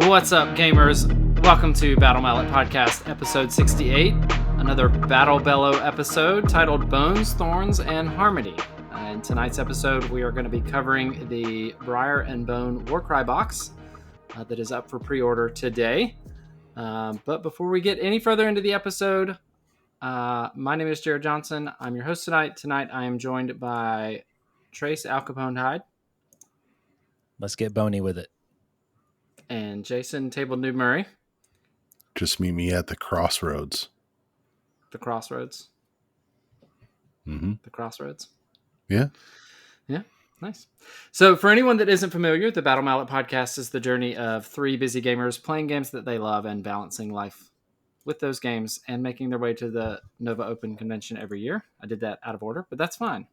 What's up, gamers? Welcome to Battle Mallet Podcast, episode 68. Another Battle Bellow episode titled Bones, Thorns, and Harmony. In tonight's episode, we are going to be covering the Briar Bone Warcry box that is up for pre-order today. But before we get any further into the episode, my name is Jerod Johnson. I'm your host tonight. Tonight, I am joined by Trace Al Capone Hyde. Let's get bony with it. And Jason Table Noob Murray. Just meet me at the crossroads. The crossroads. Mm-hmm. The crossroads. Yeah. Yeah. Nice. So for anyone that isn't familiar, the Battle Mallet Podcast is the journey of three busy gamers playing games that they love and balancing life with those games and making their way to the Nova Open convention every year. I did that out of order, but that's fine.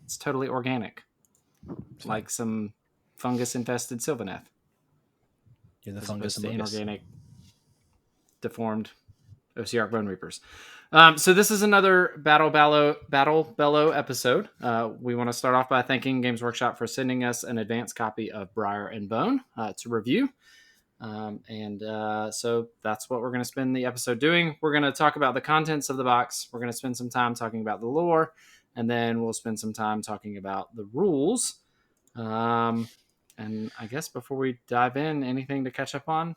It's totally organic. Like some fungus-infested Sylvaneth. You're the fungus and inorganic, deformed Ossiarch Bonereapers. So this is another Battle Bellow episode. We want to start off by thanking Games Workshop for sending us an advanced copy of Briar Bone to review. So that's what we're going to spend the episode doing. We're going to talk about the contents of the box. We're going to spend some time talking about the lore, and then we'll spend some time talking about the rules. And I guess before we dive in, anything to catch up on?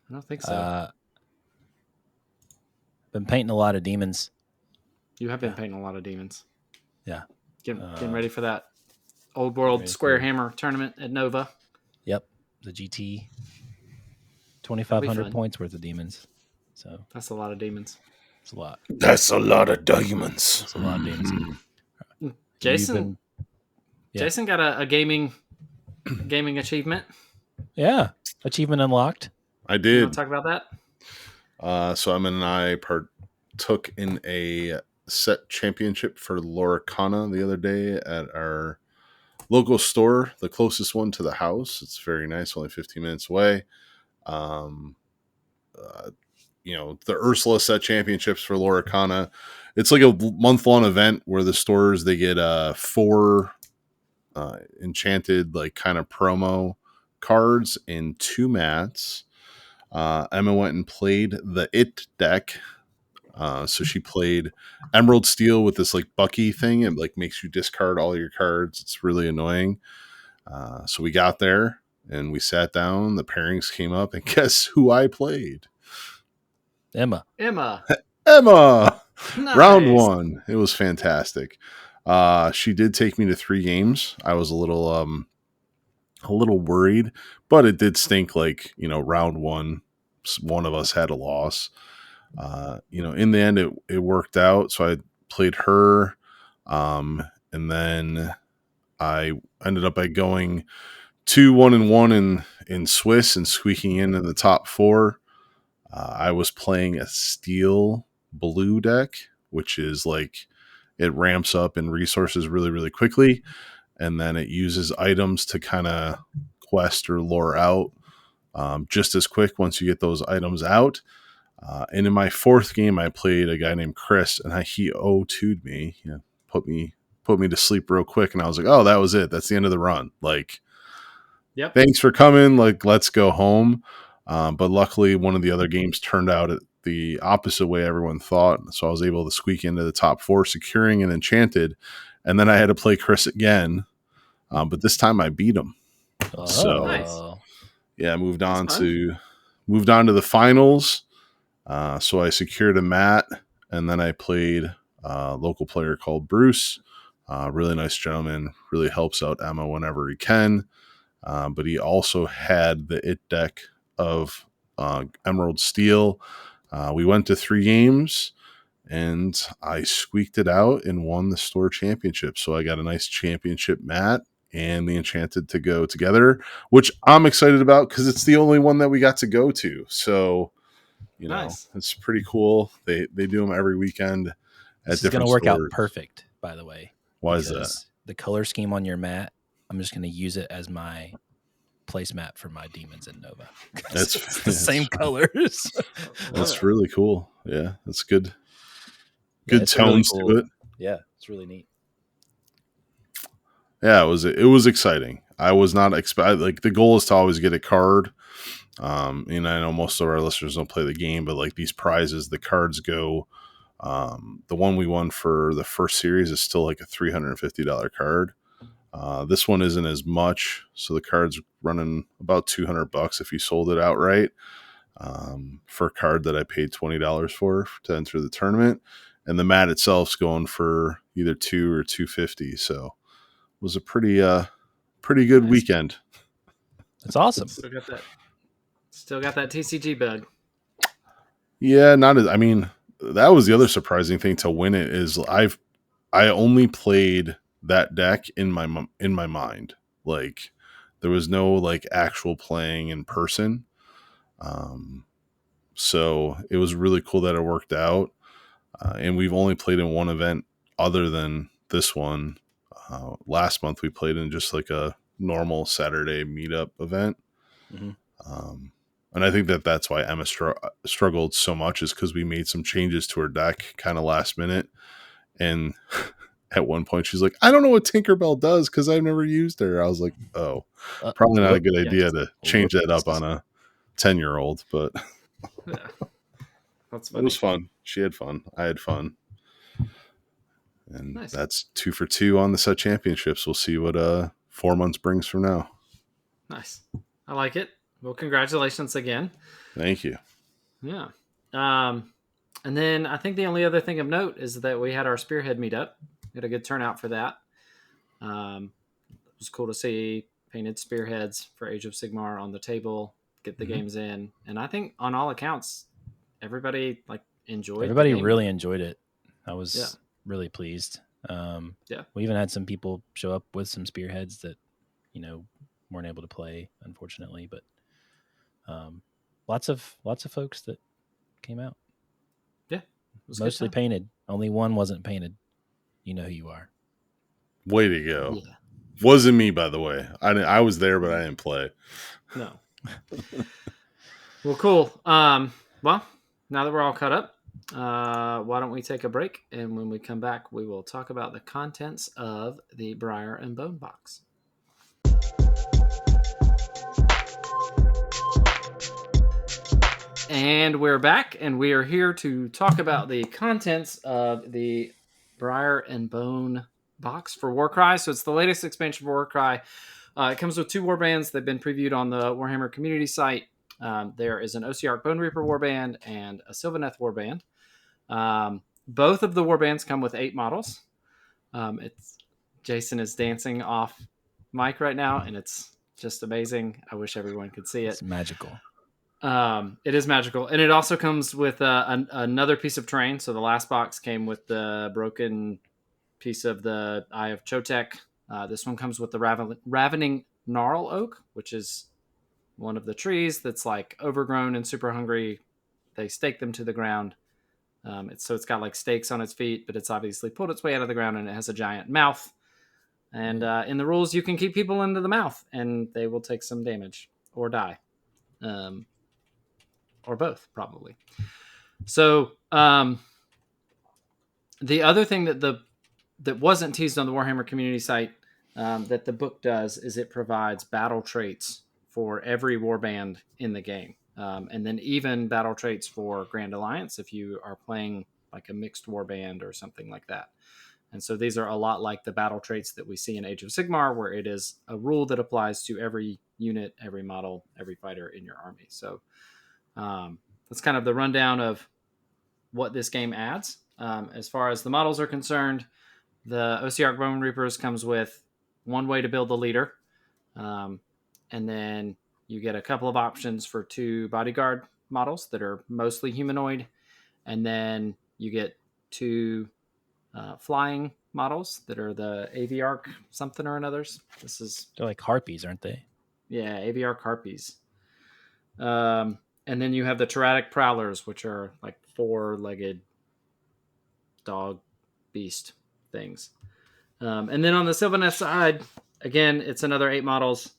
I don't think so. Been painting a lot of demons. You have been painting a lot of demons. Yeah. Getting ready for that Old World Square Hammer tournament at Nova. Yep. The GT. 2,500 points worth of demons. So that's a lot of demons. It's a lot. That's a lot of diamonds. That's a lot of demons. Jason got a gaming achievement. Yeah. Achievement unlocked. I did. You want to talk about that? So Emma and I partook in a set championship for Loricana the other day at our local store, the closest one to the house. It's very nice, only 15 minutes away. The Ursula set championships for Loricana. It's like a month-long event where the stores, they get 4 enchanted like kind of promo cards and 2 mats. Emma went and played the It deck. So she played Emerald Steel with this like Bucky thing. It like makes you discard all your cards. It's really annoying. So we got there and we sat down. The pairings came up, and guess who I played? Emma. Nice. Round 1. It was fantastic. She did take me to 3 games. I was a little worried, but it did stink. Like, round 1, one of us had a loss. In the end, it worked out. So I played her. And then I ended up by going 2-1-1 in Swiss and squeaking in the top 4. I was playing a steel blue deck, which is like, it ramps up in resources really, really quickly. And then it uses items to kind of quest or lure out just as quick once you get those items out. And in my 4th game, I played a guy named Chris, and he O2'd me, put me to sleep real quick. And I was like, oh, that was it. That's the end of the run. Like, yep. Thanks for coming. Like, let's go home. But luckily, one of the other games turned out the opposite way everyone thought. So I was able to squeak into the top 4, securing an enchanted. And then I had to play Chris again. But this time I beat him. Oh, so nice. Yeah, moved on to the finals. So I secured a mat, and then I played a local player called Bruce. Really nice gentleman, really helps out Emma whenever he can. But he also had the It deck of Emerald Steel. We went to 3 games, and I squeaked it out and won the store championship. So I got a nice championship mat and the enchanted to go together, which I'm excited about because it's the only one that we got to go to. So, nice. It's pretty cool. They do them every weekend at different stores. It's going to work out perfect, by the way. Why is that? The color scheme on your mat, I'm just going to use it as my placemat for my demons in Nova. It's the same colors. That's really cool. Yeah, that's good. Good tones really cool. to it. Yeah, it's really neat. Yeah, it was exciting. I was not like the goal is to always get a card. And I know most of our listeners don't play the game, but like these prizes, the cards go. The one we won for the first series is still like a $350 card. This one isn't as much, so the card's running about $200 if you sold it outright. For a card that I paid $20 for to enter the tournament, and the mat itself's going for either $2 or $250. So it was a pretty good weekend. That's awesome. Still got that TCG bug. Yeah, not as. I mean, that was the other surprising thing to win it is I only played that deck in my mind. Like there was no like actual playing in person. So it was really cool that it worked out. And we've only played in one event other than this one. Last month we played in just like a normal Saturday meetup event. Mm-hmm. And I think that's why Emma struggled so much is because we made some changes to her deck kind of last minute. And at one point she's like, I don't know what Tinkerbell does because I've never used her. I was like, oh, probably not a good idea to change that up on a 10-year-old, but yeah. That's funny. It was fun. She had fun. I had fun. And nice. That's 2 for 2 on the set championships. We'll see what 4 months brings from now. Nice. I like it. Well, congratulations again. Thank you. Yeah. And then I think the only other thing of note is that we had our Spearhead meetup. We had a good turnout for that. It was cool to see painted spearheads for Age of Sigmar on the table, get the games in. And I think on all accounts, everybody enjoyed it. Everybody really enjoyed it. I was really pleased. We even had some people show up with some spearheads that, weren't able to play, unfortunately, but lots of folks that came out. Yeah. Mostly painted. Only one wasn't painted. You know who you are. Way to go. Yeah. Wasn't me, by the way. I was there, but I didn't play. No. Well, cool. Well, now that we're all caught up, why don't we take a break? And when we come back, we will talk about the contents of the Briar and Bone box. And we're back, and we are here to talk about the contents of the Briar and Bone box for Warcry. So it's the latest expansion for Warcry. It comes with 2 warbands. They've been previewed on the Warhammer community site. There is an Ossiarch Bonereaper warband and a Sylvaneth warband. Both of the warbands come with 8 models. Jason is dancing off mic right now, and it's just amazing. I wish everyone could see it. It's magical. It is magical, and it also comes with another piece of terrain. So the last box came with the broken piece of the Eye of Chotek. This one comes with the Ravening Gnarl Oak, which is one of the trees that's overgrown and super hungry. They stake them to the ground. It's got stakes on its feet, but it's obviously pulled its way out of the ground, and it has a giant mouth. And in the rules, you can keep people into the mouth, and they will take some damage or die. Or both, probably. So the other thing that wasn't teased on the Warhammer community site that the book does is it provides battle traits for every warband in the game. And then even battle traits for Grand Alliance if you are playing a mixed warband or something like that. And so these are a lot like the battle traits that we see in Age of Sigmar, where it is a rule that applies to every unit, every model, every fighter in your army. So that's kind of the rundown of what this game adds. As far as the models are concerned, the Ossiarch Bonereapers comes with 1 way to build the leader. And then you get a couple of options for 2 bodyguard models that are mostly humanoid. And then you get 2 flying models that are the Aviarch something or another's. They're like harpies, aren't they? Yeah, Aviarch harpies. And then you have the Teratic Prowlers, which are 4-legged dog beast things. And then on the Sylvaneth side, again, it's another 8 models.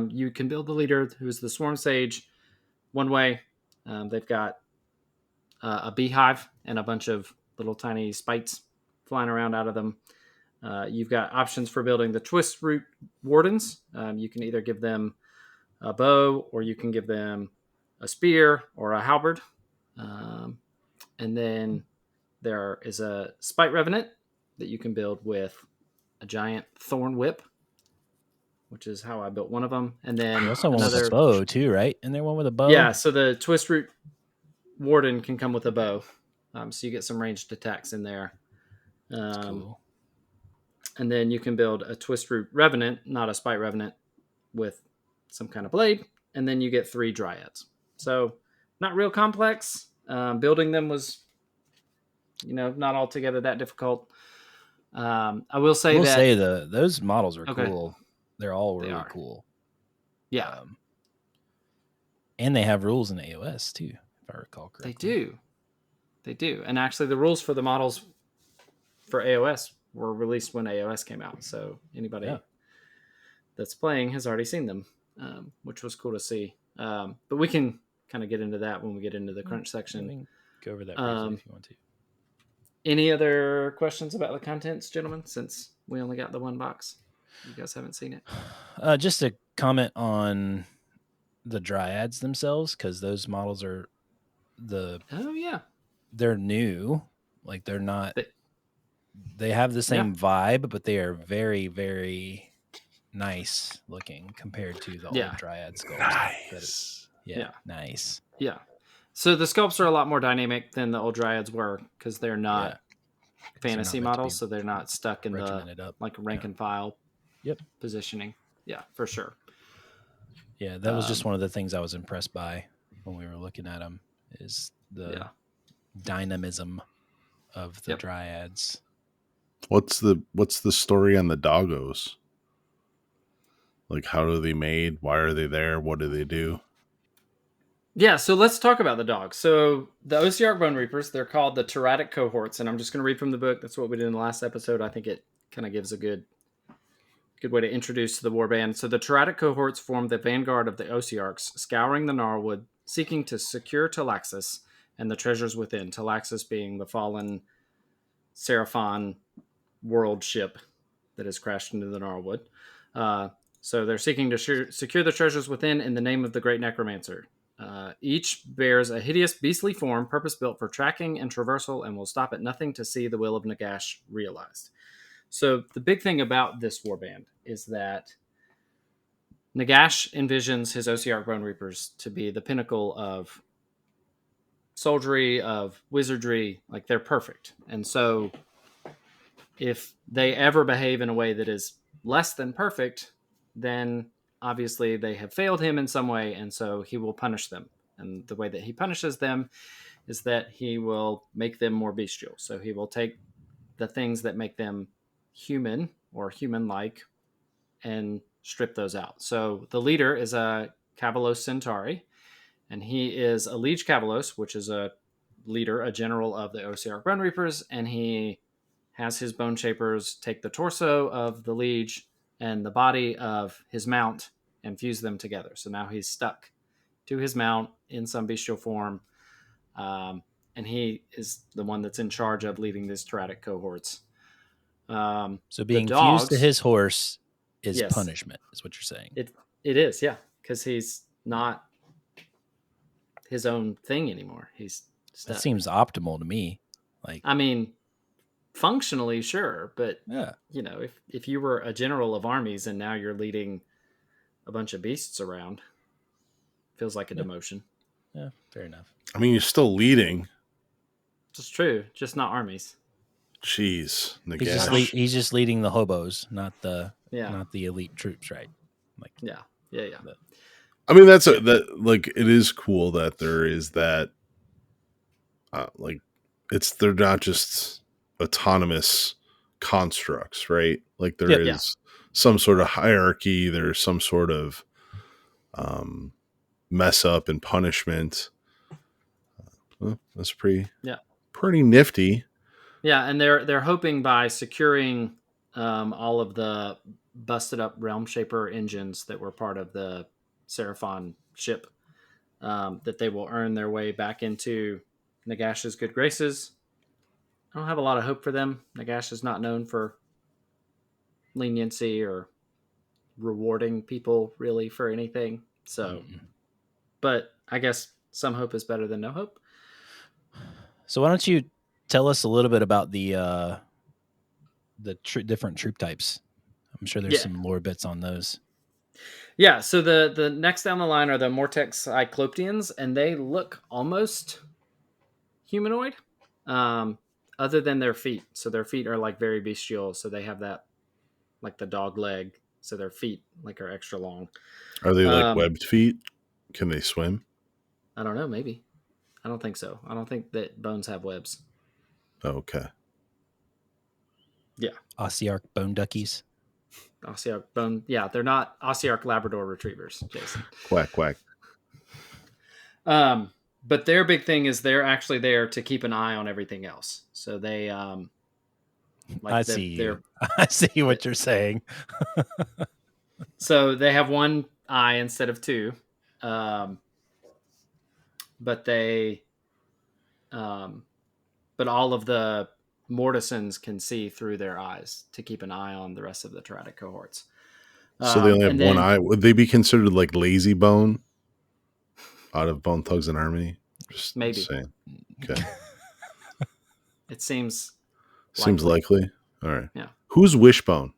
You can build the leader, who's the Swarm Sage, 1 way. They've got a beehive and a bunch of little tiny spites flying around out of them. You've got options for building the Twistweald Wardens. You can either give them a bow, or you can give them a spear or a halberd. And then there is a Spite Revenant that you can build with a giant thorn whip, which is how I built one of them. And then also one with a bow too, right? And there one with a bow. Yeah, so the Twistweald Warden can come with a bow, so you get some ranged attacks in there. That's cool. And then you can build a Twistweald Revenant, not a Spite Revenant, with some kind of blade, and then you get 3 Dryads. So not real complex. Building them was, not altogether that difficult. I will say those models are cool. They're all really cool. Yeah. And they have rules in AOS too, if I recall correctly. They do. And actually the rules for the models for AOS were released when AOS came out. So anybody that's playing has already seen them, which was cool to see. But we can kind of get into that when we get into the crunch section. We can go over that briefly if you want to. Any other questions about the contents, gentlemen, since we only got the one box? You guys haven't seen it. Just a comment on the Dryads themselves, because those models are they're new. Like they're not. They have the same vibe, but they are very, very nice looking compared to the old Dryad sculpts. Nice. Nice. Yeah. So the sculpts are a lot more dynamic than the old Dryads were, because they're not fantasy models, so they're not stuck in the rank and file positioning. Yeah, for sure. Yeah, that was just one of the things I was impressed by when we were looking at them, is the dynamism of the Dryads. What's the story on the doggos? Like, how are they made? Why are they there? What do they do? Yeah, so let's talk about the dogs. So the Ossiarch Bonereapers, they're called the Teratic Cohorts, and I'm just going to read from the book. That's what we did in the last episode. I think it kind of gives a good way to introduce the warband. So the Teratic Cohorts form the vanguard of the Ossiarchs, scouring the Gnarlwood, seeking to secure Talaxis and the treasures within. Talaxis being the fallen Seraphon world ship that has crashed into the Gnarlwood. So they're seeking to secure the treasures within in the name of the Great Necromancer. Each bears a hideous beastly form, purpose-built for tracking and traversal, and will stop at nothing to see the will of Nagash realized. So the big thing about this warband is that Nagash envisions his Ossiarch Bonereapers to be the pinnacle of soldiery, of wizardry. Like, they're perfect. And so if they ever behave in a way that is less than perfect, then obviously they have failed him in some way, and so he will punish them. And the way that he punishes them is that he will make them more bestial. So he will take the things that make them human or human-like and strip those out. So the leader is a Cavalos Centauri, and he is a Liege Cavalos, which is a leader, a general of the Ossiarch Bonereapers, and he has his Bone Shapers take the torso of the Liege and the body of his mount and fuse them together. So now he's stuck to his mount in some bestial form, and he is the one that's in charge of leading these Teratic cohorts. So being fused to his horse is punishment, is what you're saying. It is, yeah, because he's not his own thing anymore. He's stuck. That seems optimal to me. Like, I mean, functionally, sure, but if you were a general of armies and now you're leading a bunch of beasts around, feels like a demotion. Yeah, fair enough. I mean, you're still leading. It's true, just not armies. Jeez, Nagash. He's just leading the hobos, not the elite troops, right? Like, yeah. I mean, it is cool that there is that. They're not just autonomous constructs, right? Like there is some sort of hierarchy. There's some sort of mess up and punishment. That's pretty nifty. Yeah, and they're hoping by securing all of the busted up Realm Shaper engines that were part of the Seraphon ship, that they will earn their way back into Nagash's good graces. I don't have a lot of hope for them. Nagash is not known for leniency or rewarding people really for anything. So, but I guess some hope is better than no hope. So why don't you tell us a little bit about the different troop types? I'm sure there's some lore bits on those. Yeah, so the next down the line are the Mortex Cycloptians, and they look almost humanoid, other than their feet. So their feet are like very bestial, so they have that like the dog leg, so their feet like are extra long. Are they like webbed feet? Can they swim? I don't know, maybe. I don't think so. I don't think that bones have webs. Okay. Yeah. Ossiarch Bone Duckies. Ossiarch Bone. Yeah, they're not Ossiarch Labrador Retrievers, Jason. Quack, quack. But their big thing is they're actually there to keep an eye on everything else. So they, I see what you're saying. So they have one eye instead of two. But they, but all of the Mortisans can see through their eyes to keep an eye on the rest of the Teratic cohorts. So they only have one eye. Would they be considered like lazy bone out of Bone Thugs and Harmony? Just maybe. Saying. Okay. It seems likely. All right. Yeah. Who's Wishbone?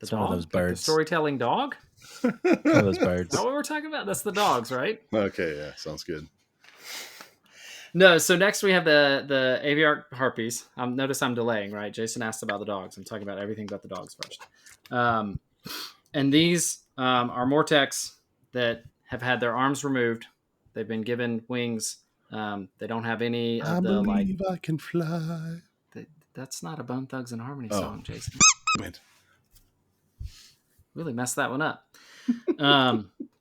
It's one of those birds. The storytelling dog? One of those birds. Is that what we're talking about? That's the dogs, right? Okay, yeah. Sounds good. No, so next we have the Aviarch Harpies. Notice I'm delaying, right? Jason asked about the dogs. I'm talking about everything but the dogs first. And these are Mortex that have had their arms removed. They've been given wings. They don't have any of the like. I can fly. That's not a Bone Thugs and Harmony song, Jason. Wait. Really messed that one up.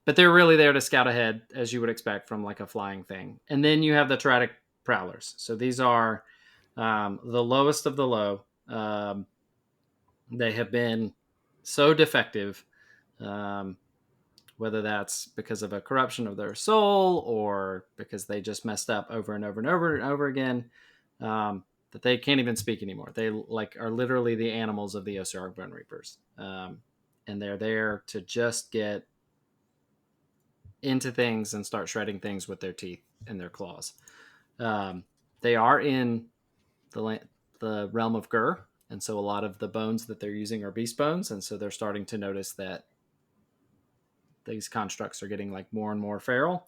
But they're really there to scout ahead, as you would expect from like a flying thing. And then you have the Teratic Prowlers. So these are the lowest of the low. They have been so defective, whether that's because of a corruption of their soul or because they just messed up over and over and over and over again, that they can't even speak anymore. They like are literally the animals of the Ossiarch Bonereapers. And they're there to just get into things and start shredding things with their teeth and their claws. They are in the realm of Gur, and so a lot of the bones that they're using are beast bones, and so they're starting to notice that these constructs are getting like more and more feral.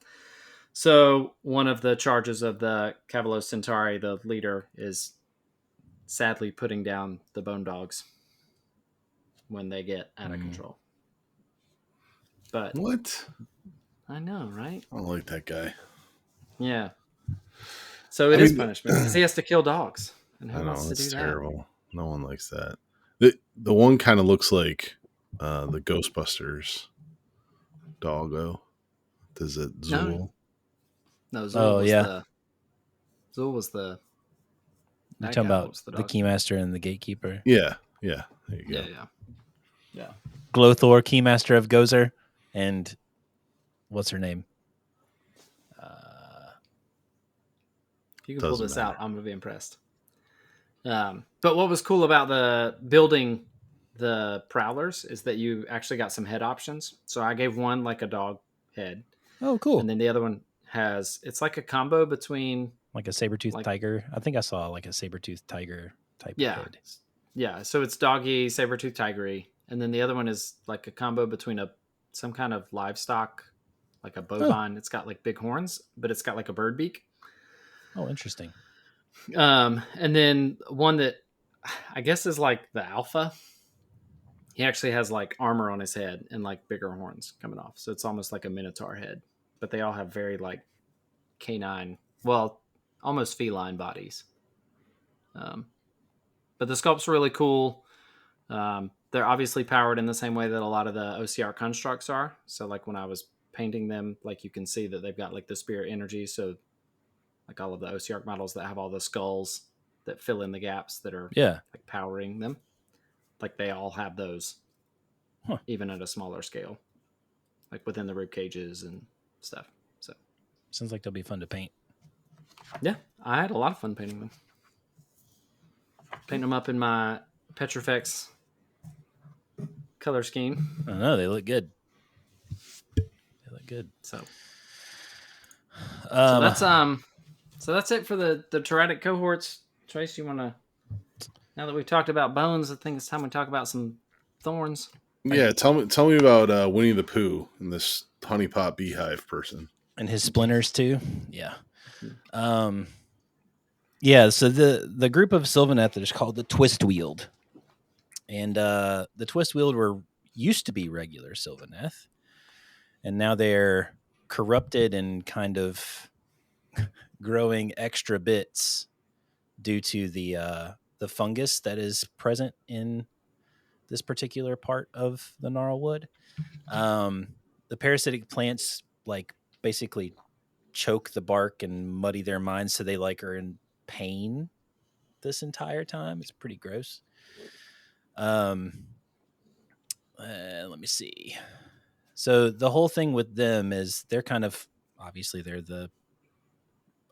So one of the charges of the Cavalos Centauri, the leader, is sadly putting down the bone dogs when they get out of control. But what? I know, right? I don't like that guy. Yeah. So it is punishment because he has to kill dogs. And who I know, wants to do terrible. That? No one likes that. The one kind of looks like the Ghostbusters doggo. Does it Zool? No, Zool was the You're talking about the Keymaster and the Gatekeeper? Yeah. There you go. Yeah. Glowthor, Keymaster of Gozer, and what's her name? If you can pull this out, I'm going to be impressed. But what was cool about the building the Prowlers is that you actually got some head options. So I gave one like a dog head. Oh, cool. And then the other one it's like a combo between... Like a saber-toothed tiger. I think I saw like a saber-toothed tiger type of head. Yeah, so it's doggy, saber-toothed tigery. And then the other one is like a combo between some kind of livestock, like a bovine. It's got like big horns, but it's got like a bird beak. Oh, interesting. And then one that I guess is like the alpha. He actually has like armor on his head and like bigger horns coming off. So it's almost like a minotaur head. But they all have very like canine, well, almost feline bodies. But the sculpt's really cool. They're obviously powered in the same way that a lot of the OCR constructs are. So like when I was painting them, like you can see that they've got like the spirit energy. So like all of the OCR models that have all the skulls that fill in the gaps that are like powering them. Like they all have those, even at a smaller scale, like within the rib cages and stuff. So sounds like they'll be fun to paint. Yeah, I had a lot of fun painting them. Painting them up in my Petrifex color scheme. I don't know. They look good. So that's it for the Teratic cohorts. Trace, you want to? Now that we've talked about bones, I think it's time we talk about some thorns. Yeah, tell me about Winnie the Pooh and this honeypot beehive person and his splinters too. Yeah. Yeah. So the group of Sylvaneth is called the Twistweald, and the Twistweald used to be regular Sylvaneth, and now they're corrupted and kind of growing extra bits due to the fungus that is present in this particular part of the gnarlwood. The parasitic plants basically choke the bark and muddy their minds, so they are in pain this entire time. It's pretty gross. Let me see. So the whole thing with them is they're kind of, obviously they're the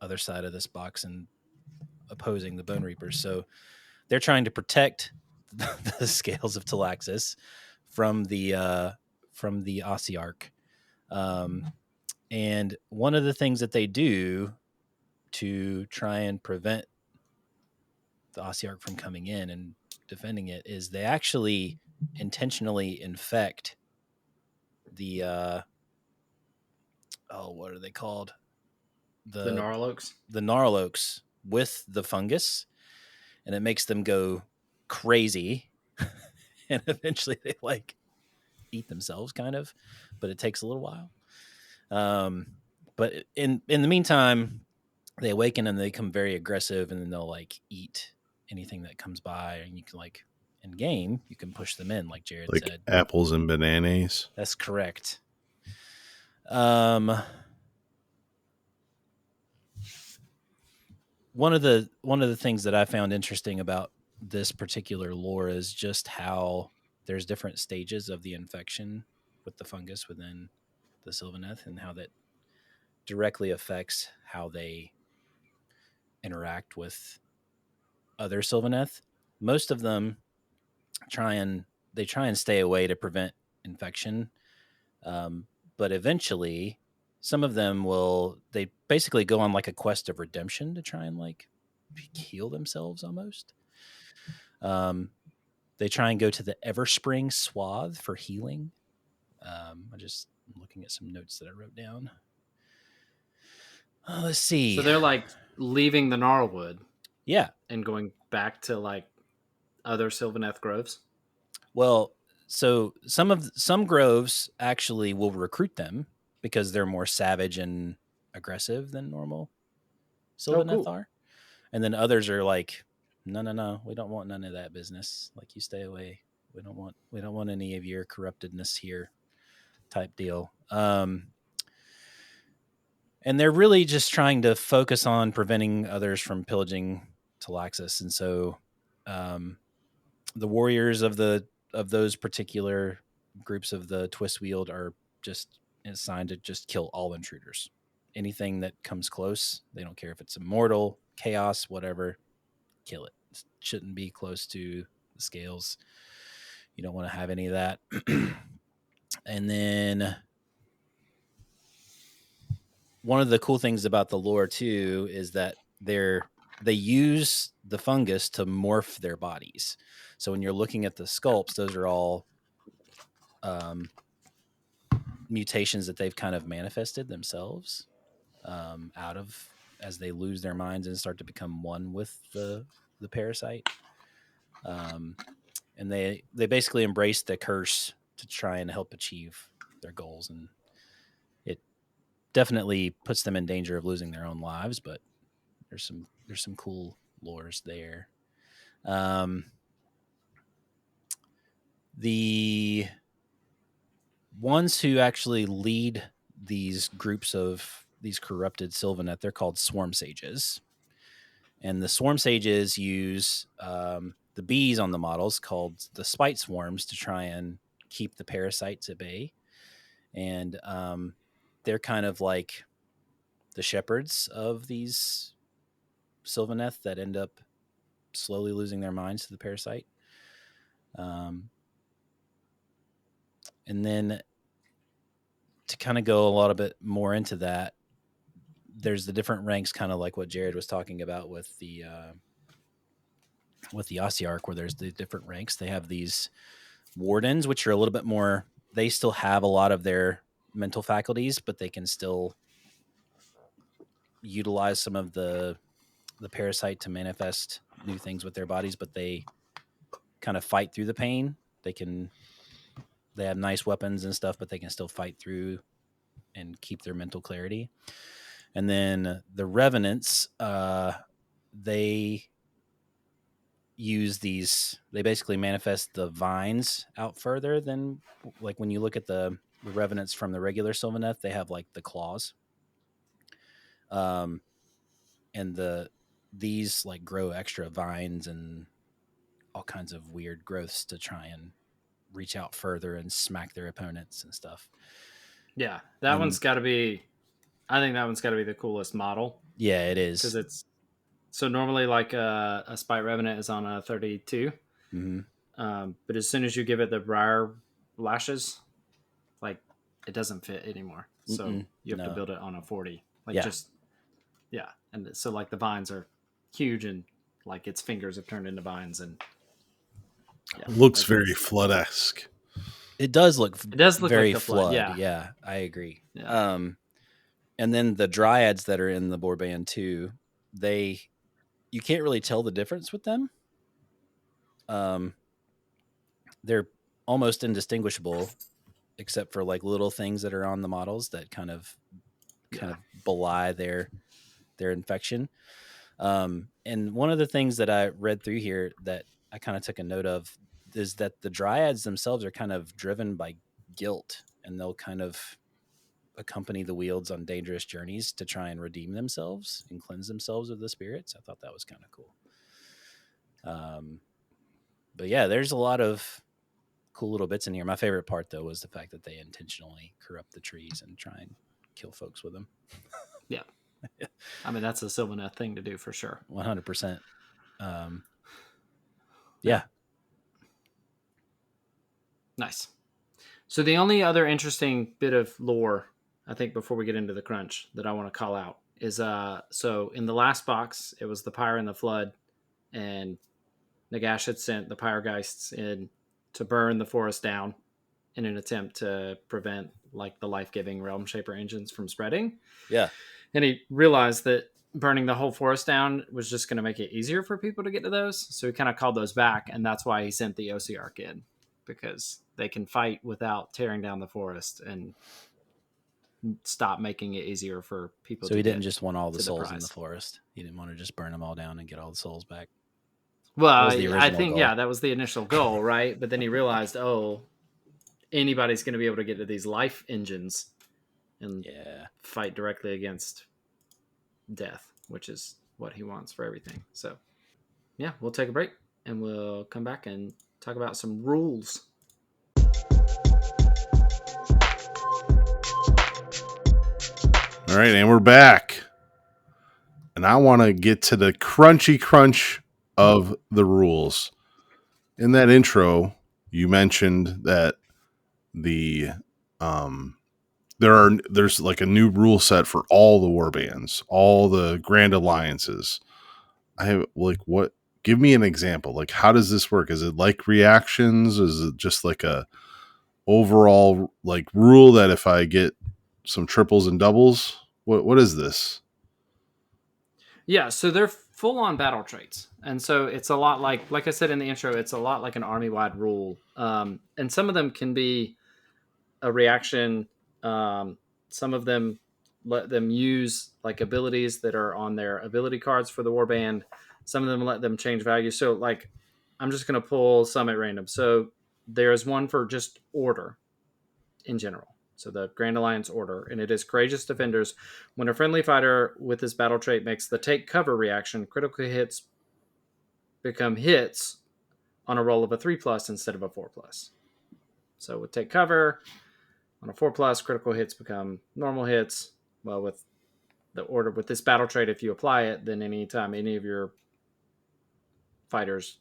other side of this box and opposing the Bonereapers. So they're trying to protect the scales of Talaxis from the Ossiarch. And one of the things that they do to try and prevent the Ossiarch from coming in and defending it is they actually intentionally infect the what are they called? The gnarl oaks. The gnarl oaks with the fungus, and it makes them go crazy, and eventually they eat themselves, kind of, but it takes a little while. But in the meantime, they awaken and they become very aggressive, and then they'll eat anything that comes by, and you can in game you can push them in, like Jerod said, apples and bananas. That's correct. One of the things that I found interesting about this particular lore is just how there's different stages of the infection with the fungus within the Sylvaneth, and how that directly affects how they interact with other Sylvaneth. Most of them try and stay away to prevent infection, but eventually some of them they basically go on a quest of redemption to try and heal themselves almost. They try and go to the Everspring Swath for healing. I'm looking at some notes that I wrote down. Let's see. So they're leaving the gnarlwood. Yeah. And going back to other Sylvaneth groves. Well, so some groves actually will recruit them because they're more savage and aggressive than normal Sylvaneth are. And then others are no, we don't want none of that business. You stay away. We don't want any of your corruptedness here, type deal. And they're really just trying to focus on preventing others from pillaging Talaxis. And so the warriors of those particular groups of the Twistweald are just assigned to just kill all intruders. Anything that comes close, they don't care if it's immortal, chaos, whatever, kill it. It shouldn't be close to the scales. You don't want to have any of that. And then one of the cool things about the lore too is that they use the fungus to morph their bodies. So when you're looking at the sculpts, those are all mutations that they've kind of manifested themselves out of as they lose their minds and start to become one with the parasite. And they basically embrace the curse to try and help achieve their goals. And it definitely puts them in danger of losing their own lives, but there's some cool lores there. The ones who actually lead these groups of these corrupted Sylvaneth, they're called Swarm Sages. And the Swarm Sages use the bees on the models called the Spite Swarms to try and keep the parasites at bay. And they're kind of like the shepherds of these Sylvaneth that end up slowly losing their minds to the parasite. And then to kind of go a little bit more into that, there's the different ranks, kind of like what Jerod was talking about with the Ossiarch, where there's the different ranks. They have these wardens, which are a little bit more, they still have a lot of their mental faculties, but they can still utilize some of the parasite to manifest new things with their bodies, but they kind of fight through the pain. They have nice weapons and stuff, but they can still fight through and keep their mental clarity. And then the revenants, they use these, they basically manifest the vines out further than, like when you look at the revenants from the regular Sylvaneth, they have like the claws. And these like grow extra vines and all kinds of weird growths to try and reach out further and smack their opponents and stuff. Yeah, that one's got to be, I think that one's got to be the coolest model. Yeah, it is. Because it's, so normally like a Spite Revenant is on a 32. Mm-hmm. But as soon as you give it the Briar lashes, like it doesn't fit anymore. So you have to build it on a 40. And so like the vines are huge and like its fingers have turned into vines and looks very Flood-esque. It does look very like Flood. Yeah. Yeah, I agree. Yeah. And then the Dryads that are in the Warband too, you can't really tell the difference with them. They're almost indistinguishable, except for like little things that are on the models that kind of belie their infection. And one of the things that I read through here that I kind of took a note of is that the Dryads themselves are kind of driven by guilt, and they'll kind of accompany the Wields on dangerous journeys to try and redeem themselves and cleanse themselves of the spirits. I thought that was kind of cool. But yeah, there's a lot of cool little bits in here. My favorite part though was the fact that they intentionally corrupt the trees and try and kill folks with them. Yeah. I mean, that's a Sylvaneth thing to do for sure. 100%. Yeah. Nice. So the only other interesting bit of lore, I think, before we get into the crunch that I want to call out is, so in the last box, it was the Pyre and the Flood, and Nagash had sent the Pyregeists in to burn the forest down in an attempt to prevent like the life-giving Realm Shaper engines from spreading. Yeah. And he realized that burning the whole forest down was just going to make it easier for people to get to those. So he kind of called those back, and that's why he sent the Ossiarch in, because they can fight without tearing down the forest and stop making it easier for people so to he get didn't just want all the souls prize in the forest. He didn't want to just burn them all down and get all the souls back. Well, I think, goal. That was the initial goal, right? But then he realized, anybody's going to be able to get to these life engines and fight directly against death, which is what he wants for everything. So, yeah, we'll take a break and we'll come back and talk about some rules. All right, and we're back. And I want to get to the crunchy crunch of the rules. In that intro, you mentioned that there's like a new rule set for all the warbands, all the Grand Alliances. I have what? Give me an example. Like, how does this work? Is it like reactions? Is it just like a overall like rule that if I get some triples and doubles, what is this? Yeah, so they're full-on battle traits, and so it's a lot like I said in the intro, it's a lot like an army-wide rule, and some of them can be a reaction. Some of them let them use like abilities that are on their ability cards for the warband. Some of them let them change value. So like, I'm just going to pull some at random. So there's one for just order in general. So the Grand Alliance order, and it is Courageous Defenders. When a friendly fighter with this battle trait makes the take cover reaction, critical hits become hits on a roll of a 3+ instead of a 4+. So with take cover, on a 4+, critical hits become normal hits. Well, with the order, with this battle trait, if you apply it, then anytime any of your fighters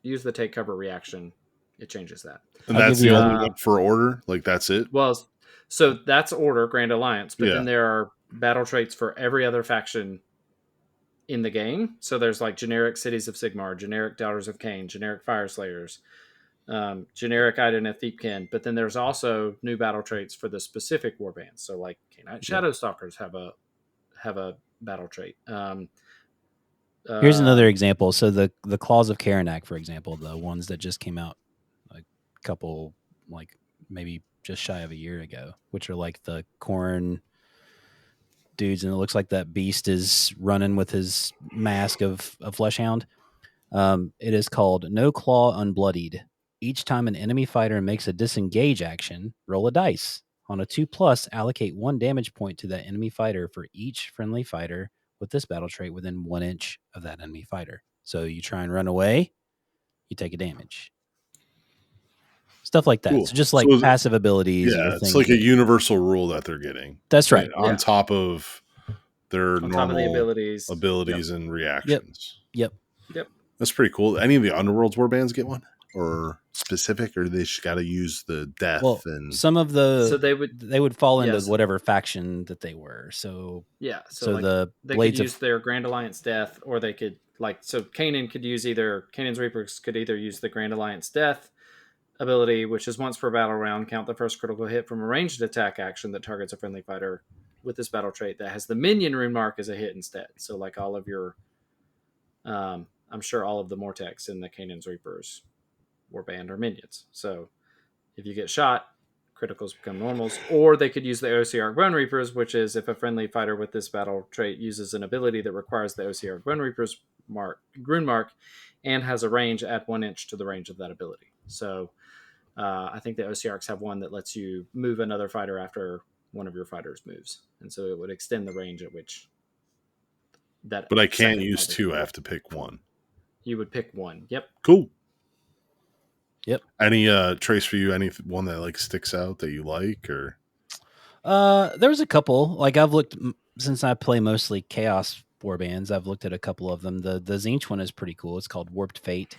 use the take cover reaction, it changes that. And that's the only one for order? Like, that's it? Well, so that's order, Grand Alliance, but then there are battle traits for every other faction in the game. So there's like generic Cities of Sigmar, generic Daughters of Cain, generic Fire Slayers, generic Iden and Thiepkin, but then there's also new battle traits for the specific warbands. So like Canine Shadow Stalkers have a battle trait. Here's another example. So the Claws of Karanak, for example, the ones that just came out a couple, like maybe just shy of a year ago, which are like the Khorne dudes, and it looks like that beast is running with his mask of Fleshhound. It is called No Claw Unbloodied. Each time an enemy fighter makes a disengage action, roll a dice. On a 2+, allocate 1 damage point to that enemy fighter for each friendly fighter with this battle trait within 1 inch of that enemy fighter. So you try and run away, you take a damage. Stuff like that. Cool. So just like passive abilities. Yeah, it's like a universal rule that they're getting. That's right. On top of their normal abilities and reactions. Yep. That's pretty cool. Any of the Underworlds warbands get one? Or specific, or they just got to use the death? Well, and some of the... So they would fall into whatever faction that they were. So so like the they Blades could use their Grand Alliance Death, or they could... So Kanan could use Kanan's Reapers could either use the Grand Alliance Death ability, which is once per battle round, count the first critical hit from a ranged attack action that targets a friendly fighter with this battle trait that has the minion rune mark as a hit instead. So like all of your... I'm sure all of the Mortex in the Kanan's Reapers warband are minions. So if you get shot, criticals become normals. Or they could use the Ossiarch Bonereapers, which is if a friendly fighter with this battle trait uses an ability that requires the Ossiarch Bonereapers rune mark and has a range at 1 inch to the range of that ability. So I think the Ossiarchs have one that lets you move another fighter after one of your fighters moves. And so it would extend the range at which that... But I can't use 2. I have to pick 1. You would pick 1. Yep. Cool. Yep. Any trace for you? Any one that like sticks out that you like, or? There was a couple. Like I've looked, since I play mostly Chaos warbands, I've looked at a couple of them. The Tzeentch one is pretty cool. It's called Warped Fate.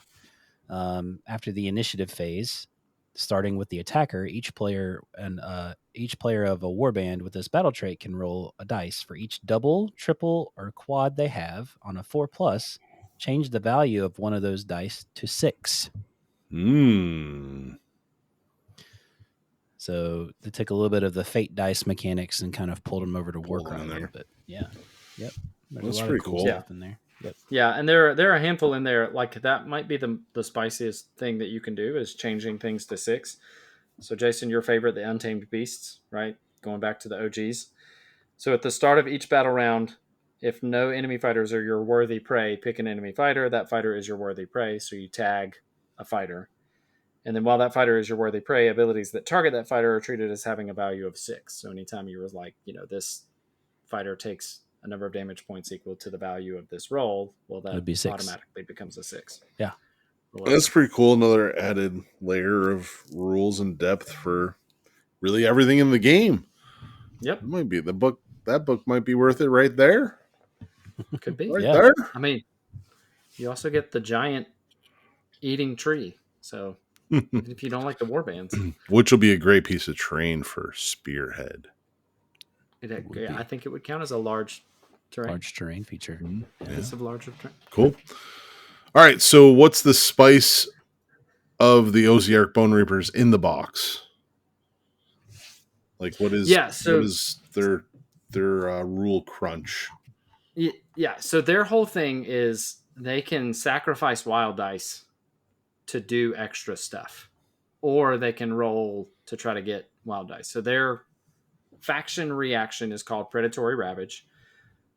After the initiative phase, starting with the attacker, each player of a warband with this battle trait can roll a dice for each double, triple, or quad they have. On a 4+, change the value of one of those dice to 6. So they took a little bit of the fate dice mechanics and kind of pulled them over to Warcry a little bit. Yeah. Yep. That's pretty cool. Stuff in there. Yep. Yeah, and there are a handful in there. Like that might be the spiciest thing that you can do is changing things to 6. So Jason, your favorite, the Untamed Beasts, right? Going back to the OGs. So at the start of each battle round, if no enemy fighters are your worthy prey, pick an enemy fighter. That fighter is your worthy prey. So you tag a fighter. And then while that fighter is your worthy prey, abilities that target that fighter are treated as having a value of 6. So anytime you were like, this fighter takes a number of damage points equal to the value of this roll, well, that would be 6. Automatically becomes a 6. Yeah. That's pretty cool. Another added layer of rules and depth for really everything in the game. Yep. It might be the book. That book might be worth it right there. Could be. Right there. I mean, you also get the giant eating tree. So even if you don't like the warbands. Which will be a great piece of terrain for Spearhead. I think it would count as a large terrain. Large terrain feature. Piece of larger terrain. Cool. All right, so what's the spice of the Ossiarch Bonereapers in the box? Like, what is their rule crunch? Yeah, so their whole thing is they can sacrifice wild dice to do extra stuff, or they can roll to try to get wild dice. So their faction reaction is called Predatory Ravage.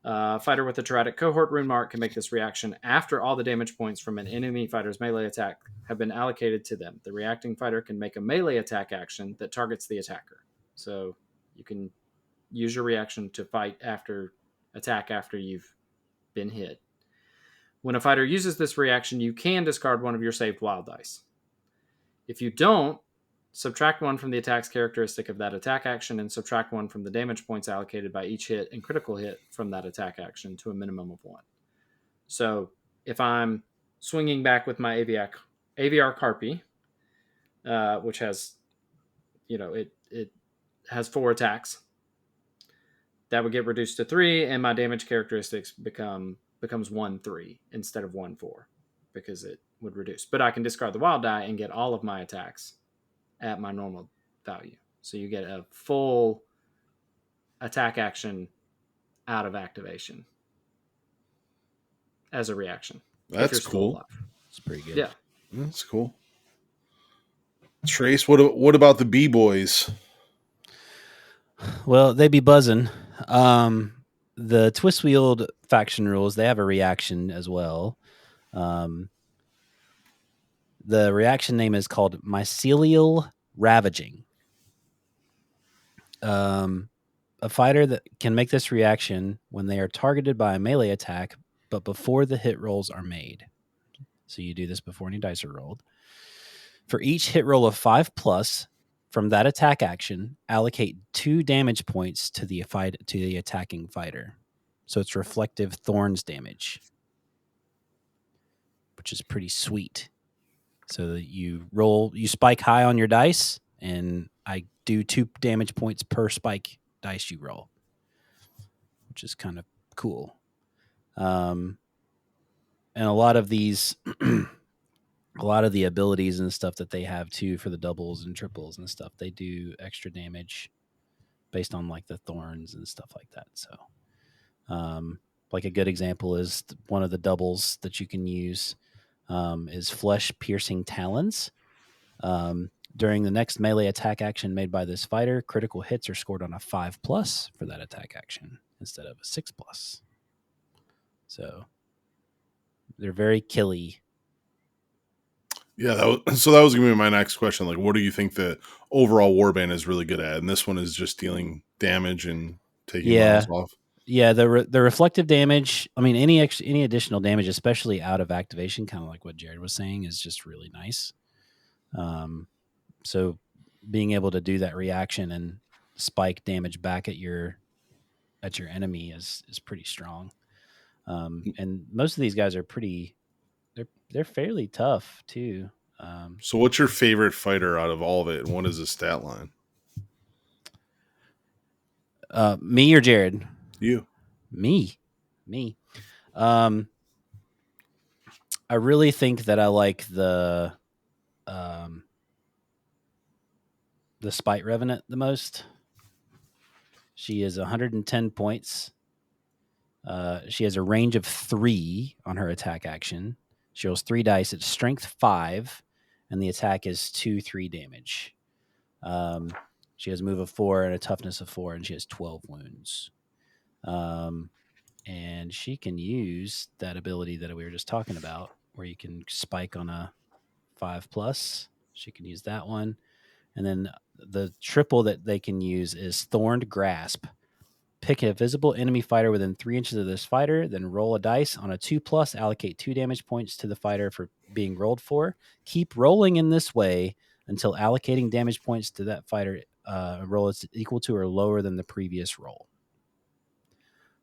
Fighter with a Teratic cohort rune mark can make this reaction after all the damage points from an enemy fighter's melee attack have been allocated to them. The reacting fighter can make a melee attack action that targets the attacker. So you can use your reaction to attack after you've been hit. When a fighter uses this reaction, you can discard one of your saved wild dice. If you don't, subtract 1 from the attack's characteristic of that attack action and subtract 1 from the damage points allocated by each hit and critical hit from that attack action to a minimum of 1. So if I'm swinging back with my AVR Harpy, which has, it has 4 attacks. That would get reduced to 3, and my damage characteristics becomes 1/3 instead of 1/4 because it would reduce. But I can discard the wild die and get all of my attacks at my normal value. So you get a full attack action out of activation as a reaction. That's cool. It's pretty good. Yeah. That's cool. Trace, what about the B-boys? Well, they be buzzing. The Twistweald faction rules, they have a reaction as well. The reaction name is called Mycelial Ravaging. A fighter that can make this reaction when they are targeted by a melee attack, but before the hit rolls are made. So you do this before any dice are rolled. For each hit roll of 5+ from that attack action, allocate 2 damage points to the attacking fighter. So it's reflective Thorns damage, which is pretty sweet. So that you spike high on your dice, and I do 2 damage points per spike dice you roll, which is kind of cool. And a lot of these, a lot of the abilities and stuff that they have too for the doubles and triples and stuff, they do extra damage based on like the thorns and stuff like that. So, like a good example is one of the doubles that you can use is flesh piercing talons. During the next melee attack action made by this fighter, critical hits are scored on a 5+ for that attack action instead of a 6+. So they're very killy. Yeah, that was going to be my next question. Like, what do you think the overall warband is really good at? And this one is just dealing damage and taking models off. Yeah, the reflective damage. I mean, any additional damage, especially out of activation, kind of like what Jerod was saying, is just really nice. So being able to do that reaction and spike damage back at your enemy is pretty strong. And most of these guys are they're fairly tough too. So what's your favorite fighter out of all of it, and what is his stat line? Me or Jerod? You. Me. I really think that I like the Spite Revenant the most. She is 110 points. She has a range of 3 on her attack action. She rolls 3 dice. It's strength 5, and the attack is 2/3 damage. She has a move of 4 and a toughness of 4, and she has 12 wounds. And she can use that ability that we were just talking about, where you can spike on a 5+. She can use that one. And then the triple that they can use is Thorned Grasp. Pick a visible enemy fighter within 3 inches of this fighter, then roll a dice on a 2+, allocate 2 damage points to the fighter for being rolled for. Keep rolling in this way until allocating damage points to that fighter roll is equal to or lower than the previous roll.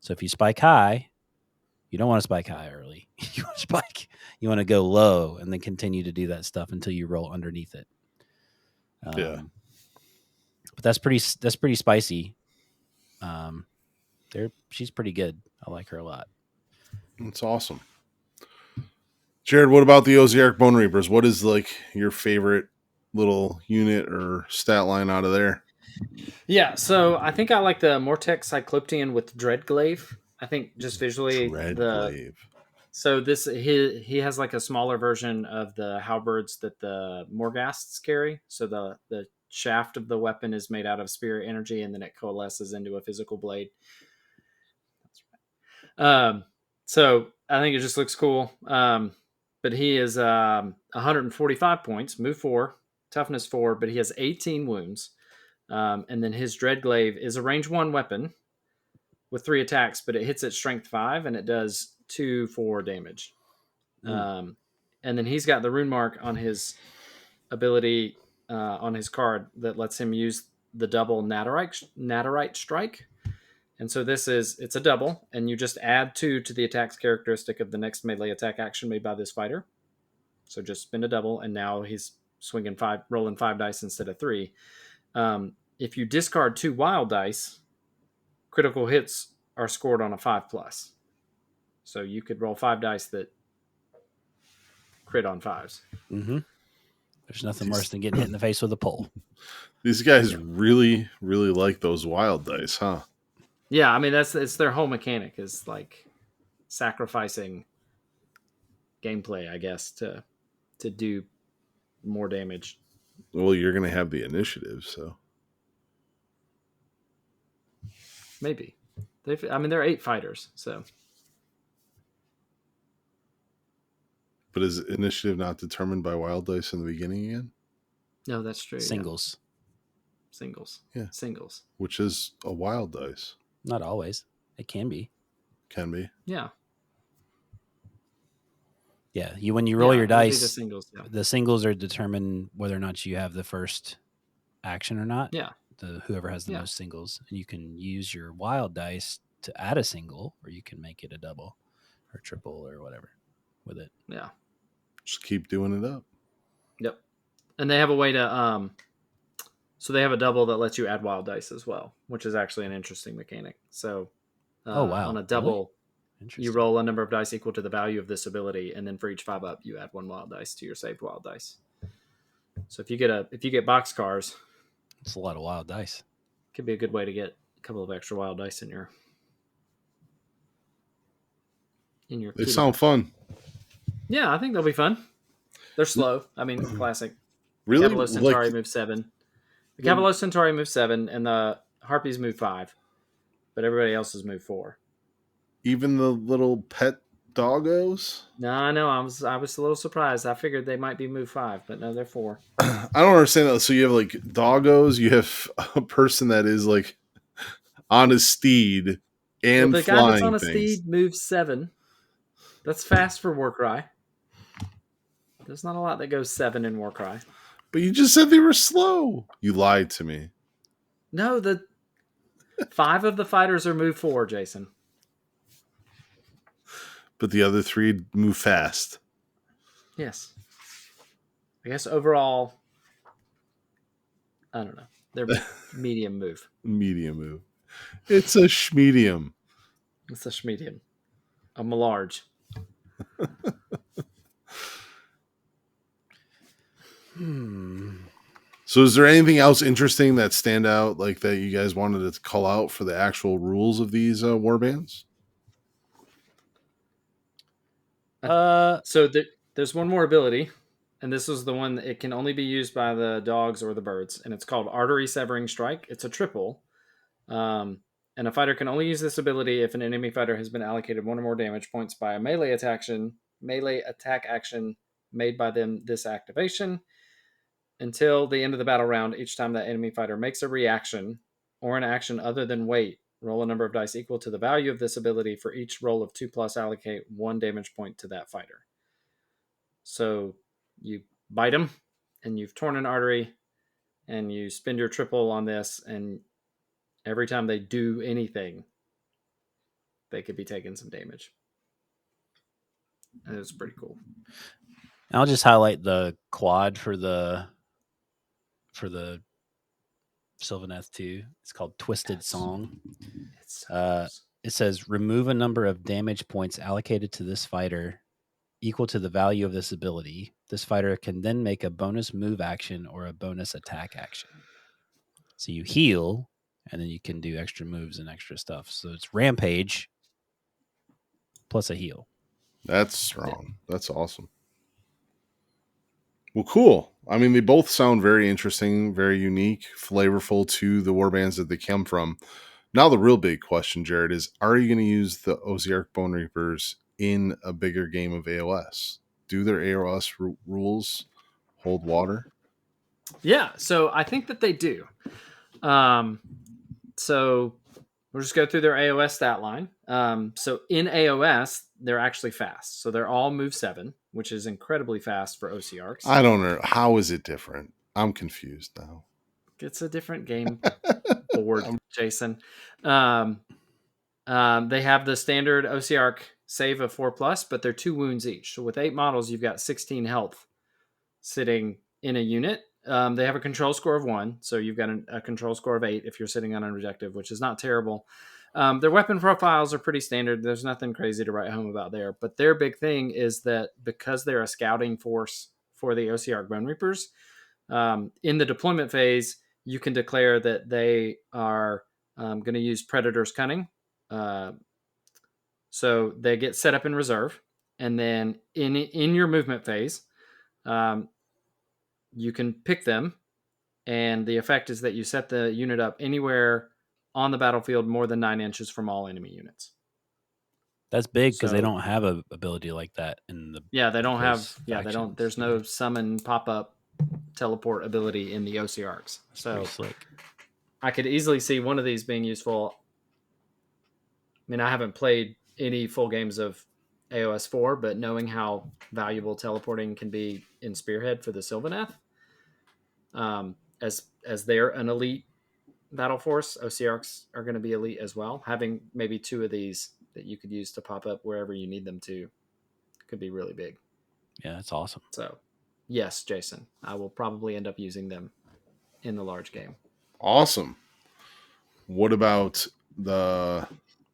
So if you spike high, you don't want to spike high early. You want to go low and then continue to do that stuff until you roll underneath it. Yeah. But that's pretty spicy. She's pretty good. I like her a lot. That's awesome. Jerod, what about the Ossiarch Bonereapers? What is like your favorite little unit or stat line out of there? Yeah, so I think I like the Mortex Cycloptean with Dreadglaive. I think just visually Dreadglaive. So this he has like a smaller version of the halberds that the Morghasts carry. So the shaft of the weapon is made out of spirit energy, and then it coalesces into a physical blade. That's right. So I think it just looks cool. But he is 145 points, move 4, toughness 4, but he has 18 wounds. And then his Dreadglaive is a range 1 weapon with 3 attacks, but it hits at strength 5 and it does 2/4 damage. And then he's got the rune mark on his ability on his card that lets him use the double Nadirite strike. And so it's a double, and you just add 2 to the attack's characteristic of the next melee attack action made by this fighter. So just spend a double, and now he's rolling 5 dice instead of 3. If you discard 2 wild dice, critical hits are scored on a 5+. So you could roll 5 dice that crit on 5s. Mm-hmm. There's nothing worse than getting hit in the face with a pole. These guys really, really like those wild dice, huh? Yeah, I mean it's their whole mechanic is like sacrificing gameplay, I guess, to do more damage. Well, you're going to have the initiative, so maybe they're 8 fighters, so. But is initiative not determined by wild dice in the beginning again? No, that's true. Singles. Yeah. Singles. Yeah. Singles. Which is a wild dice. Not always. It can be. Can be. Yeah. Yeah. When you roll your dice, the singles are determined whether or not you have the first action or not. Yeah. Whoever has the most singles. And you can use your wild dice to add a single, or you can make it a double or triple or whatever with it. Yeah. Just keep doing it up. Yep. And they have a way to so they have a double that lets you add wild dice as well, which is actually an interesting mechanic. So on a double, you roll a number of dice equal to the value of this ability, and then for each 5 up, you add 1 wild dice to your saved wild dice. So if you get boxcars, it's a lot of wild dice. Could be a good way to get a couple of extra wild dice in your They sound fun. Yeah, I think they'll be fun. They're slow. I mean, classic. Really? Cavalo Centauri moves 7. The Cavalo Centauri moves 7, and the Harpies move 5. But everybody else has moved 4. Even the little pet doggos? No, I know. I was a little surprised. I figured they might be move 5, but no, they're 4. I don't understand that. So you have like doggos, you have a person that is like on a steed and the flying guy that's on a things. steed moves 7. That's fast for Warcry. There's not a lot that goes 7 in Warcry. But you just said they were slow. You lied to me. No, the 5 of the fighters are move 4, Jason. But the other 3 move fast. Yes. I guess overall, I don't know. They're medium move. Medium move. It's a schmedium. It's a schmedium. I'm a large. So is there anything else interesting that stand out, like that you guys wanted to call out for the actual rules of these warbands? So there's one more ability, and this is the one that it can only be used by the dogs or the birds, and it's called Artery Severing Strike. It's a triple. And a fighter can only use this ability if an enemy fighter has been allocated 1 or more damage points by a melee attack action made by them this activation. Until the end of the battle round, each time that enemy fighter makes a reaction or an action other than wait, roll a number of dice equal to the value of this ability. For each roll of 2+, allocate 1 damage point to that fighter. So you bite them, and you've torn an artery, and you spend your triple on this, and every time they do anything, they could be taking some damage. And it's pretty cool. I'll just highlight the quad for the Sylvaneth 2. It's called Twisted Song. It says remove a number of damage points allocated to this fighter equal to the value of this ability. This fighter can then make a bonus move action or a bonus attack action. So you heal, and then you can do extra moves and extra stuff. So it's Rampage plus a heal. That's strong. That's awesome. Well, cool. I mean, they both sound very interesting, very unique, flavorful to the warbands that they come from. Now, the real big question, Jerod, is are you going to use the Ossiarch Bonereapers in a bigger game of AOS? Do their AOS rules hold water? Yeah, so I think that they do. So we'll just go through their AOS stat line. So in AOS, they're actually fast. So they're all move 7, which is incredibly fast for Ossiarchs. I don't know. How is it different? I'm confused now. It's a different game board, Jason. They have the standard Ossiarch save of 4+, but they're 2 wounds each. So with 8 models, you've got 16 health sitting in a unit. They have a control score of 1, so you've got a control score of 8 if you're sitting on an objective, which is not terrible. Their weapon profiles are pretty standard. There's nothing crazy to write home about there. But their big thing is that because they're a scouting force for the Ossiarch Bonereapers, in the deployment phase, you can declare that they are going to use Predator's Cunning. So they get set up in reserve. And then in your movement phase, you can pick them. And the effect is that you set the unit up anywhere on the battlefield more than 9 inches from all enemy units. That's big because they don't have an ability like that in the. Yeah, they don't have. Yeah, they don't. There's no summon, pop up, teleport ability in the Ossiarchs. So slick. I could easily see one of these being useful. I mean, I haven't played any full games of AOS 4, but knowing how valuable teleporting can be in Spearhead for the Sylvaneth, as they're an elite battle force, Ossiarchs are going to be elite as well. Having maybe 2 of these that you could use to pop up wherever you need them to could be really big. Yeah, that's awesome. So, yes, Jason, I will probably end up using them in the large game. Awesome. What about the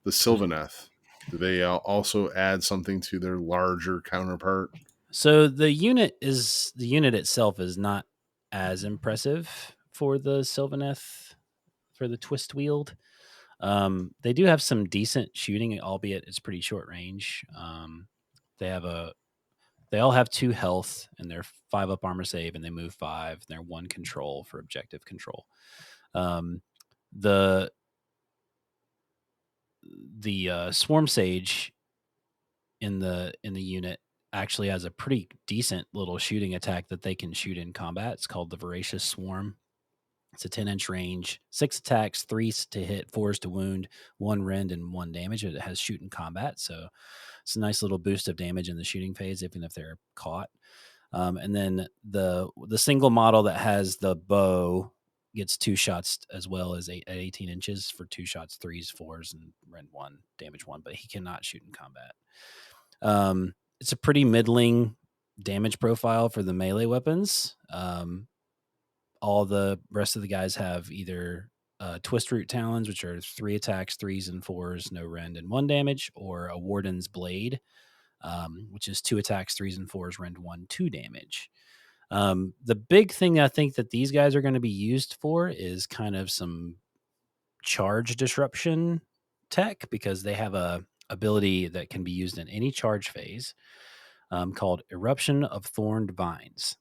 Sylvaneth? Do they also add something to their larger counterpart? So the unit itself is not as impressive for the Sylvaneth, for the Twistweald. They do have some decent shooting, albeit it's pretty short range. They all have 2 health, and they're 5 up armor save, and they move 5. And they're 1 control for objective control. The Swarm Sage in the unit actually has a pretty decent little shooting attack that they can shoot in combat. It's called the Voracious Swarm. It's a 10-inch range, 6 attacks, 3 to hit, 4 to wound, 1 rend, and 1 damage. It has shoot in combat, so it's a nice little boost of damage in the shooting phase, even if they're caught. And then the single model that has the bow gets 2 shots as well as 18 inches for 2 shots, 3s, 4s, and rend 1, damage 1, but he cannot shoot in combat. It's a pretty middling damage profile for the melee weapons. All the rest of the guys have either Twist Root Talons, which are 3 attacks, 3s and 4s, no rend, and 1 damage, or a Warden's Blade, which is 2 attacks, 3s and 4s, rend 1, 2 damage. The big thing I think that these guys are going to be used for is kind of some charge disruption tech, because they have a ability that can be used in any charge phase called Eruption of Thorned Vines.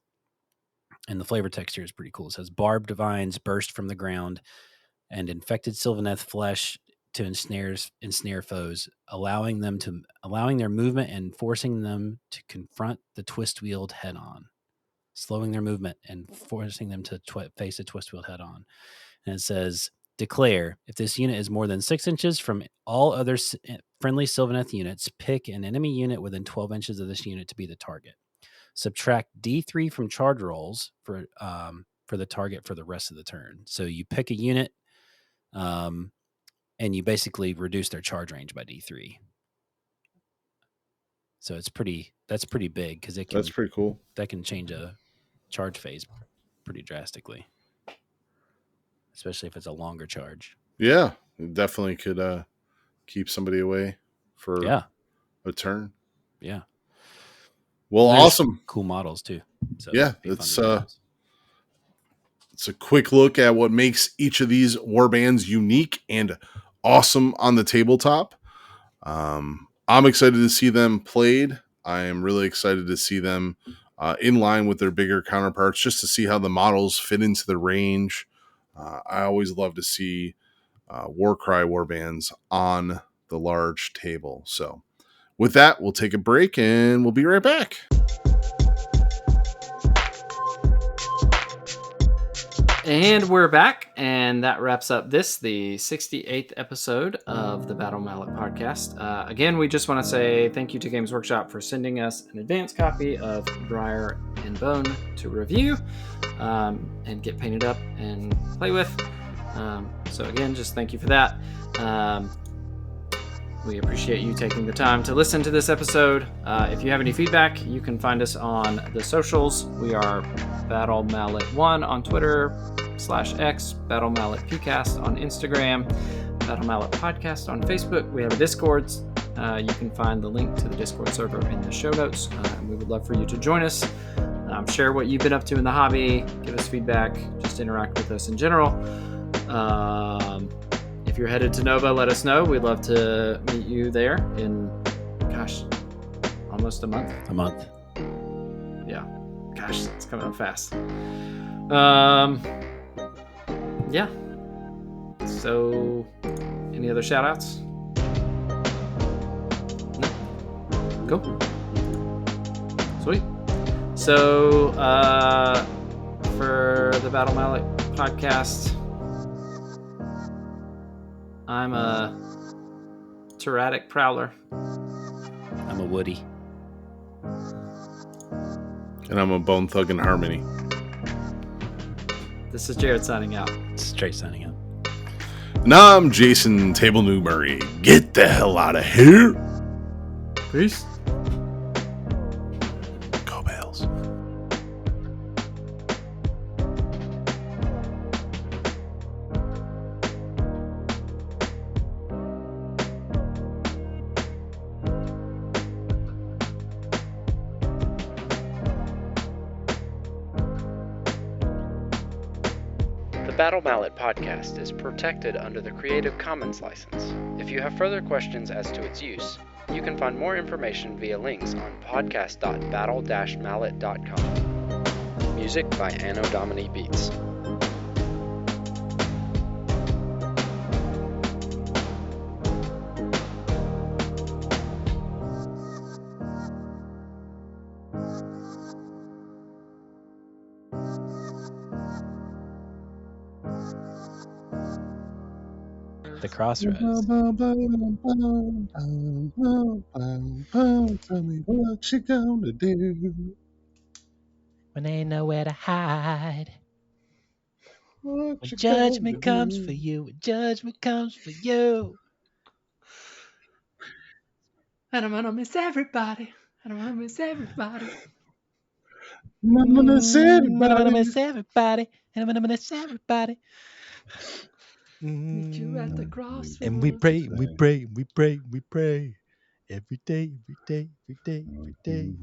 And the flavor text here is pretty cool. It says barbed vines burst from the ground and infected Sylvaneth flesh to ensnare foes, allowing their movement and forcing them to confront the Twistweald head on, slowing their movement and forcing them to face the Twistweald head on. And it says, declare, if this unit is more than 6 inches from all other friendly Sylvaneth units, pick an enemy unit within 12 inches of this unit to be the target. Subtract D3 from charge rolls for the target for the rest of the turn. So you pick a unit, and you basically reduce their charge range by D3. So that's pretty big, because that's pretty cool. That can change a charge phase pretty drastically, especially if it's a longer charge. Yeah, it definitely could keep somebody away for a turn. Yeah. Well, awesome. Cool models too. So yeah, it's a quick look at what makes each of these warbands unique and awesome on the tabletop. I'm excited to see them played. I am really excited to see them in line with their bigger counterparts, just to see how the models fit into the range. I always love to see Warcry warbands on the large table. So with that, we'll take a break and we'll be right back. And we're back, and that wraps up the 68th episode of the Battle Mallet podcast. Again, we just want to say thank you to Games Workshop for sending us an advanced copy of Briar and Bone to review and get painted up and play with. So again, just thank you for that. We appreciate you taking the time to listen to this episode. If you have any feedback, you can find us on the socials. We are BattleMallet1 on Twitter /X, BattleMalletPcast on Instagram, Battle Mallet Podcast on Facebook. We have a Discord. You can find the link to the Discord server in the show notes. We would love for you to join us. Share what you've been up to in the hobby. Give us feedback. Just interact with us in general. If you're headed to Nova, let us know. We'd love to meet you there in, almost a month. A month. Yeah. Gosh, it's coming up fast. Yeah. So, any other shout-outs? No? Cool. Sweet. So, for the Battle Mallet podcast, I'm a Teratic Prowler. I'm a Woody. And I'm a Bone Thug in Harmony. This is Jerod signing out. Straight signing out. And I'm Jason Table New Murray. Get the hell out of here. Peace. Go Bells. The Battle Mallet podcast is protected under the Creative Commons license. If you have further questions as to its use, you can find more information via links on podcast.battle-mallet.com. Music by Anno Domini Beats. The Crossroads. Tell me what you gonna do. When ain't nowhere to hide. When judgment comes for you. When judgment comes for you. And I'm gonna miss everybody. And I'm gonna miss everybody. I'm gonna miss everybody. I'm gonna miss everybody. And I'm gonna miss everybody. Meet you at the crossroads. And we pray, we pray, we pray, we pray. Every day, every day, every day, every day.